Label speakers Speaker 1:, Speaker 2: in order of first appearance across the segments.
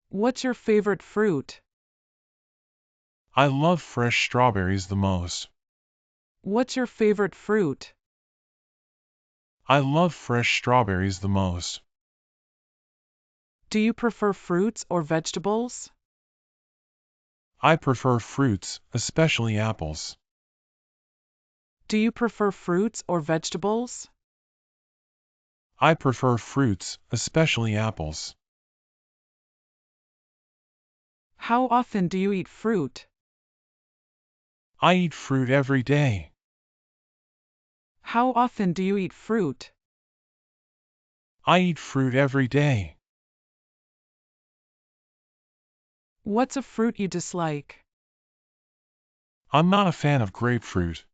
Speaker 1: What's your favorite fruit?
Speaker 2: I love fresh strawberries the most.
Speaker 1: What's your favorite fruit?
Speaker 2: I love fresh strawberries the most.
Speaker 1: Do you prefer fruits or vegetables?
Speaker 2: I prefer fruits, especially apples.
Speaker 1: Do you prefer fruits or vegetables?
Speaker 2: I prefer fruits, especially apples.
Speaker 1: How often do you eat fruit?
Speaker 2: I eat fruit every day.
Speaker 1: How often do you eat fruit?
Speaker 2: I eat fruit every day.
Speaker 1: What's a fruit you dislike?
Speaker 2: I'm not a fan of grapefruit.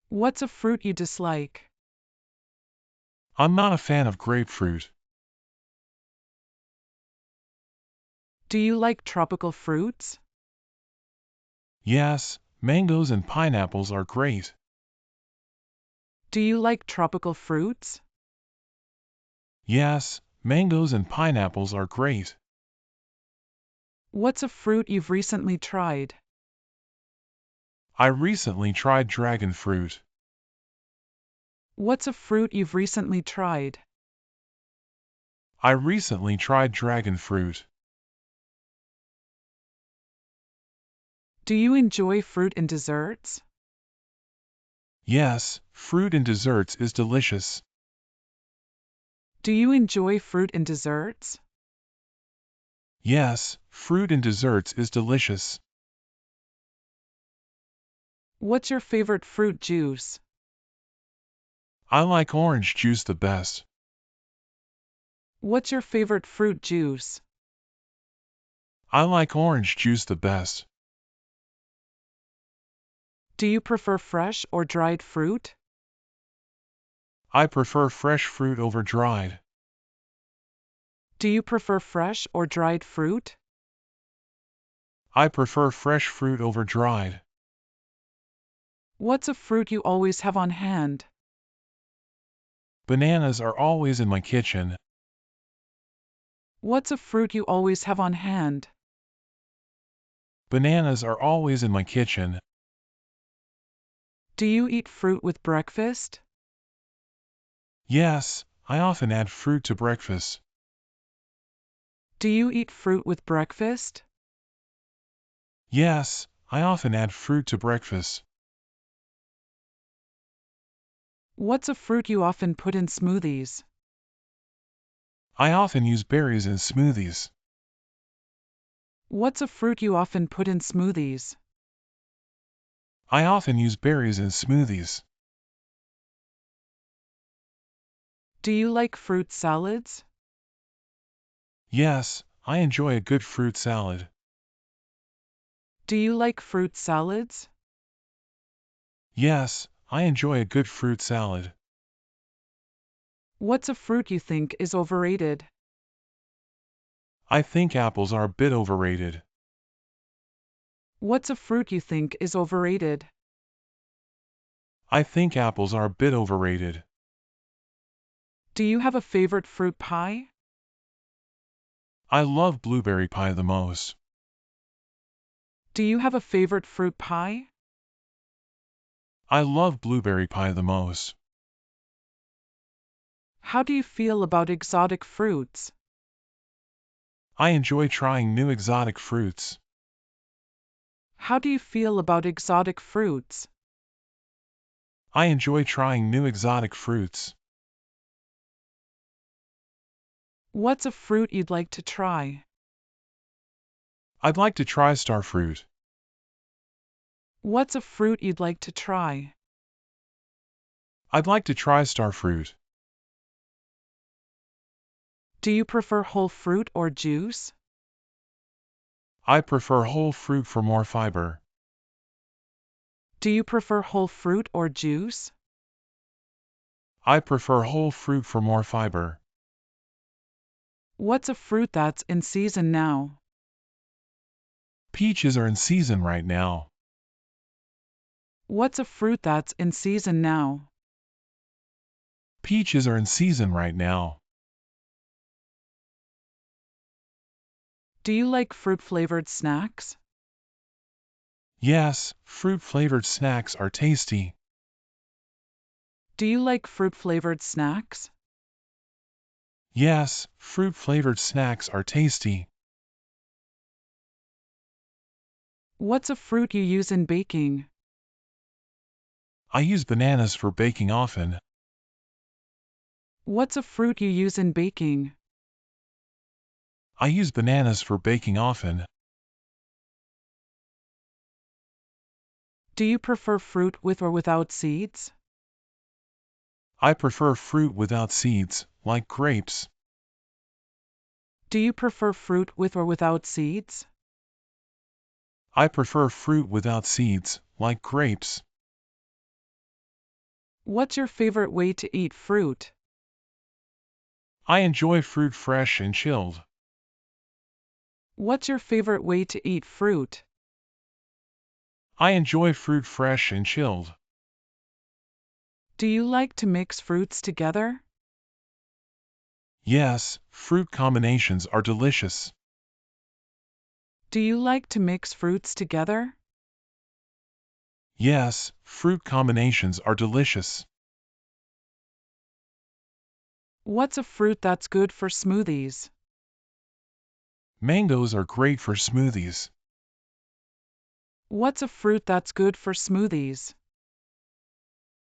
Speaker 1: What's a fruit you dislike?
Speaker 2: I'm not a fan of grapefruit.
Speaker 1: Do you like tropical fruits?
Speaker 2: Yes, mangoes and pineapples are great.
Speaker 1: Do you like tropical fruits?
Speaker 2: Yes, mangoes and pineapples are great.
Speaker 1: What's a fruit you've recently tried?
Speaker 2: I recently tried dragon fruit.
Speaker 1: What's a fruit you've recently tried?
Speaker 2: I recently tried dragon fruit.
Speaker 1: Do you enjoy fruit in desserts?
Speaker 2: Yes, fruit in desserts is delicious.
Speaker 1: Do you enjoy fruit in desserts?
Speaker 2: Yes, fruit in desserts is delicious.
Speaker 1: What's your favorite fruit juice?
Speaker 2: I like orange juice the best.
Speaker 1: What's your favorite fruit juice?
Speaker 2: I like orange juice the best.
Speaker 1: Do you prefer fresh or dried fruit?
Speaker 2: I prefer fresh fruit over dried.
Speaker 1: Do you prefer fresh or dried fruit?
Speaker 2: I prefer fresh fruit over dried.
Speaker 1: What's a fruit you always have on hand?
Speaker 2: Bananas are always in my kitchen.
Speaker 1: What's a fruit you always have on hand?
Speaker 2: Bananas are always in my kitchen.
Speaker 1: Do you eat fruit with breakfast?
Speaker 2: Yes, I often add fruit to breakfast.
Speaker 1: Do you eat fruit with breakfast?
Speaker 2: Yes, I often add fruit to breakfast.
Speaker 1: What's a fruit you often put in smoothies?
Speaker 2: I often use berries in smoothies.
Speaker 1: What's a fruit you often put in smoothies?
Speaker 2: I often use berries in smoothies.
Speaker 1: Do you like fruit salads?
Speaker 2: Yes, I enjoy a good fruit salad.
Speaker 1: Do you like fruit salads?
Speaker 2: Yes, I enjoy a good fruit salad.
Speaker 1: What's a fruit you think is overrated?
Speaker 2: I think apples are a bit overrated.
Speaker 1: What's a fruit you think is overrated?
Speaker 2: I think apples are a bit overrated.
Speaker 1: Do you have a favorite fruit pie?
Speaker 2: I love blueberry pie the most.
Speaker 1: Do you have a favorite fruit pie?
Speaker 2: I love blueberry pie the most.
Speaker 1: How do you feel about exotic fruits?
Speaker 2: I enjoy trying new exotic fruits.
Speaker 1: How do you feel about exotic fruits?
Speaker 2: I enjoy trying new exotic fruits.
Speaker 1: What's a fruit you'd like to try?
Speaker 2: I'd like to try star fruit.
Speaker 1: What's a fruit you'd like to try?
Speaker 2: I'd like to try star fruit.
Speaker 1: Do you prefer whole fruit or juice?
Speaker 2: I prefer whole fruit for more fiber.
Speaker 1: Do you prefer whole fruit or juice?
Speaker 2: I prefer whole fruit for more fiber.
Speaker 1: What's a fruit that's in season now?
Speaker 2: Peaches are in season right now.
Speaker 1: What's a fruit that's in season now?
Speaker 2: Peaches are in season right now.
Speaker 1: Do you like fruit-flavored snacks?
Speaker 2: Yes, fruit-flavored snacks are tasty.
Speaker 1: Do you like fruit-flavored snacks?
Speaker 2: Yes, fruit-flavored snacks are tasty.
Speaker 1: What's a fruit you use in baking?
Speaker 2: I use bananas for baking often.
Speaker 1: What's a fruit you use in baking?
Speaker 2: I use bananas for baking often.
Speaker 1: Do you prefer fruit with or without seeds?
Speaker 2: I prefer fruit without seeds, like grapes.
Speaker 1: Do you prefer fruit with or without seeds?
Speaker 2: I prefer fruit without seeds, like grapes.
Speaker 1: What's your favorite way to eat fruit?
Speaker 2: I enjoy fruit fresh and chilled.
Speaker 1: What's your favorite way to eat fruit?
Speaker 2: I enjoy fruit fresh and chilled.
Speaker 1: Do you like to mix fruits together?
Speaker 2: Yes, fruit combinations are delicious.
Speaker 1: Do you like to mix fruits together?
Speaker 2: Yes, fruit combinations are delicious.
Speaker 1: What's a fruit that's good for smoothies?
Speaker 2: Mangoes are great for smoothies.
Speaker 1: What's a fruit that's good for smoothies?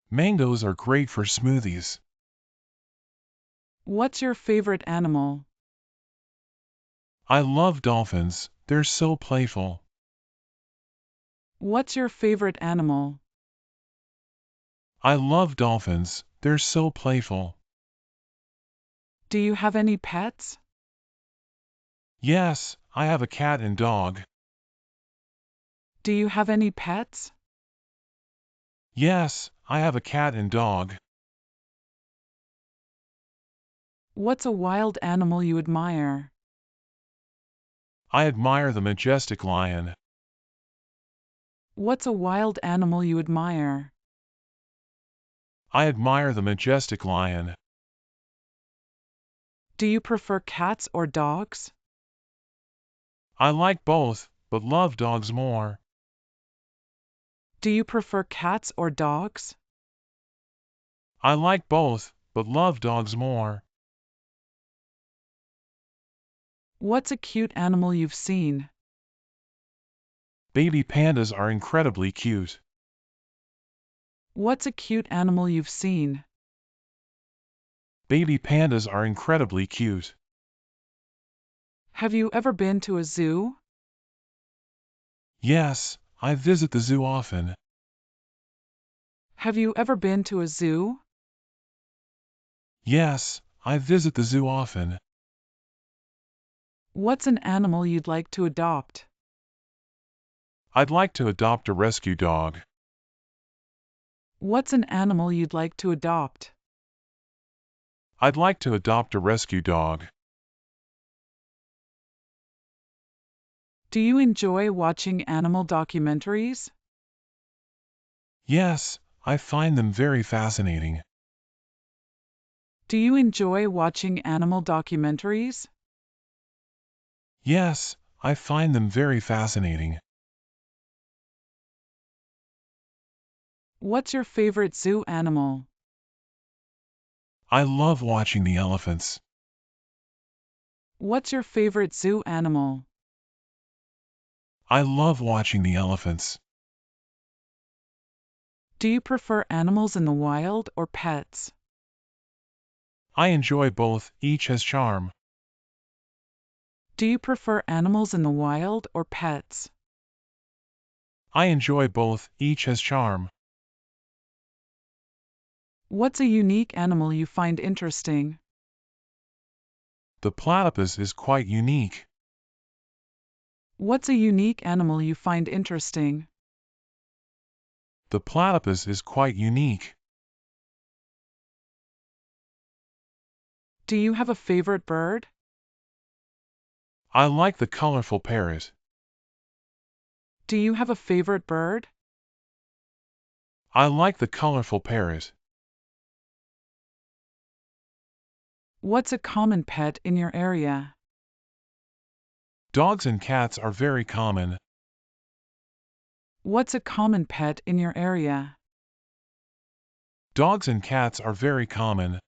Speaker 2: Mangoes are great for smoothies.
Speaker 1: What's your favorite animal?
Speaker 2: I love dolphins, they're so playful.
Speaker 1: What's your favorite animal?
Speaker 2: I love dolphins, they're so playful.
Speaker 1: Do you have any pets?
Speaker 2: Yes, I have a cat and dog.
Speaker 1: Do you have any pets?
Speaker 2: Yes, I have a cat and dog.
Speaker 1: What's a wild animal you admire?
Speaker 2: I admire the majestic lion.
Speaker 1: What's a wild animal you admire?
Speaker 2: I admire the majestic lion.
Speaker 1: Do you prefer cats or dogs?
Speaker 2: I like both, but love dogs more.
Speaker 1: Do you prefer cats or dogs?
Speaker 2: I like both, but love dogs more.
Speaker 1: What's a cute animal you've seen?
Speaker 2: Baby pandas are incredibly cute.
Speaker 1: What's a cute animal you've seen?
Speaker 2: Baby pandas are incredibly cute.
Speaker 1: Have you ever been to a zoo?
Speaker 2: Yes, I visit the zoo often.
Speaker 1: Have you ever been to a zoo?
Speaker 2: Yes, I visit the zoo often.
Speaker 1: What's an animal you'd like to adopt?
Speaker 2: I'd like to adopt a rescue dog.
Speaker 1: What's an animal you'd like to adopt?
Speaker 2: I'd like to adopt a rescue dog.
Speaker 1: Do you enjoy watching animal documentaries?
Speaker 2: Yes, I find them very fascinating.
Speaker 1: Do you enjoy watching animal documentaries?
Speaker 2: Yes, I find them very fascinating.
Speaker 1: What's your favorite zoo animal?
Speaker 2: I love watching the elephants.
Speaker 1: What's your favorite zoo animal?
Speaker 2: I love watching the elephants.
Speaker 1: Do you prefer animals in the wild or pets?
Speaker 2: I enjoy both, each has charm.
Speaker 1: Do you prefer animals in the wild or pets?
Speaker 2: I enjoy both, each has charm.
Speaker 1: What's a unique animal you find interesting?
Speaker 2: The platypus is quite unique.
Speaker 1: What's a unique animal you find interesting?
Speaker 2: The platypus is quite unique.
Speaker 1: Do you have a favorite bird?
Speaker 2: I like the colorful parrot.
Speaker 1: Do you have a favorite bird?
Speaker 2: I like the colorful parrot.
Speaker 1: What's a common pet in your area?
Speaker 2: Dogs and cats are very common.
Speaker 1: What's a common pet in your area?
Speaker 2: Dogs and cats are very common.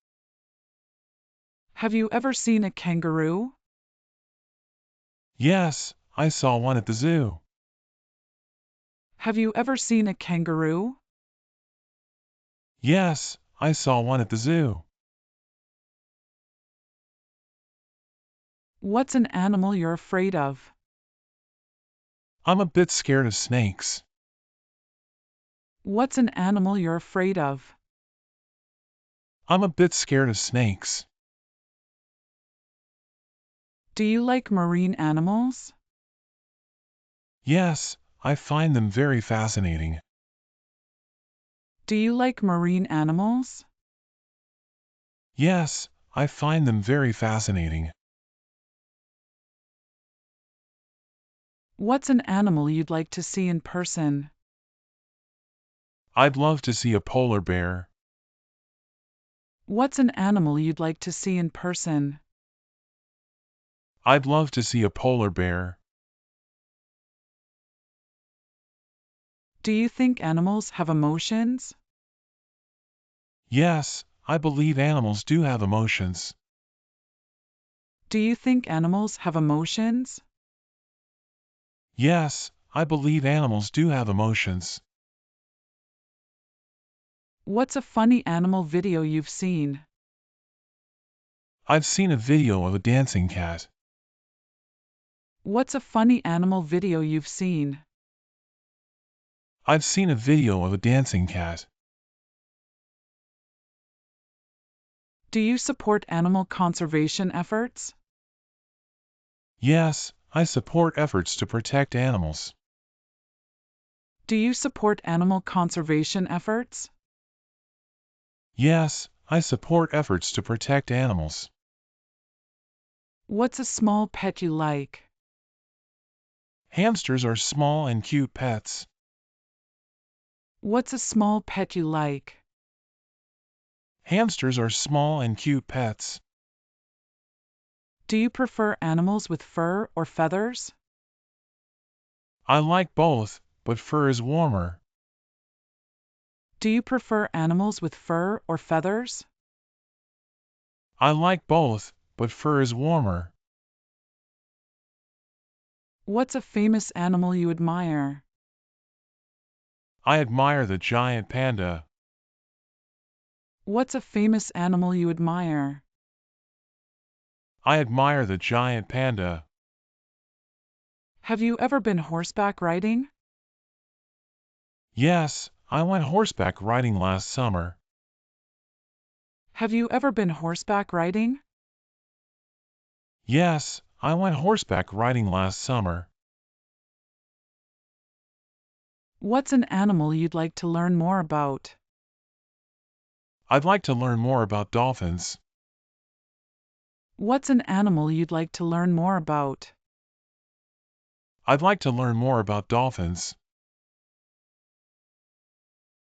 Speaker 1: Have you ever seen a kangaroo?
Speaker 2: Yes, I saw one at the zoo.
Speaker 1: Have you ever seen a kangaroo?
Speaker 2: Yes, I saw one at the zoo.
Speaker 1: What's an animal you're afraid of?
Speaker 2: I'm a bit scared of snakes.
Speaker 1: What's an animal you're afraid of?
Speaker 2: I'm a bit scared of snakes.
Speaker 1: Do you like marine animals?
Speaker 2: Yes, I find them very fascinating.
Speaker 1: Do you like marine animals?
Speaker 2: Yes, I find them very fascinating.
Speaker 1: What's an animal you'd like to see in person?
Speaker 2: I'd love to see a polar bear.
Speaker 1: What's an animal you'd like to see in person?
Speaker 2: I'd love to see a polar bear.
Speaker 1: Do you think animals have emotions?
Speaker 2: Yes, I believe animals do have emotions.
Speaker 1: Do you think animals have emotions?
Speaker 2: Yes, I believe animals do have emotions.
Speaker 1: What's a funny animal video you've seen?
Speaker 2: I've seen a video of a dancing cat.
Speaker 1: What's a funny animal video you've seen?
Speaker 2: I've seen a video of a dancing cat.
Speaker 1: Do you support animal conservation efforts?
Speaker 2: Yes, I support efforts to protect animals.
Speaker 1: Do you support animal conservation efforts?
Speaker 2: Yes, I support efforts to protect animals.
Speaker 1: What's a small pet you like?
Speaker 2: Hamsters are small and cute pets.
Speaker 1: What's a small pet you like?
Speaker 2: Hamsters are small and cute pets.
Speaker 1: Do you prefer animals with fur or feathers?
Speaker 2: I like both, but fur is warmer.
Speaker 1: Do you prefer animals with fur or feathers?
Speaker 2: I like both, but fur is warmer.
Speaker 1: What's a famous animal you admire?
Speaker 2: I admire the giant panda.
Speaker 1: What's a famous animal you admire?
Speaker 2: I admire the giant panda.
Speaker 1: Have you ever been horseback riding?
Speaker 2: Yes, I went horseback riding last summer.
Speaker 1: Have you ever been horseback riding?
Speaker 2: Yes, I went horseback riding last summer.
Speaker 1: What's an animal you'd like to learn more about?
Speaker 2: I'd like to learn more about dolphins.
Speaker 1: What's an animal you'd like to learn more about?
Speaker 2: I'd like to learn more about dolphins.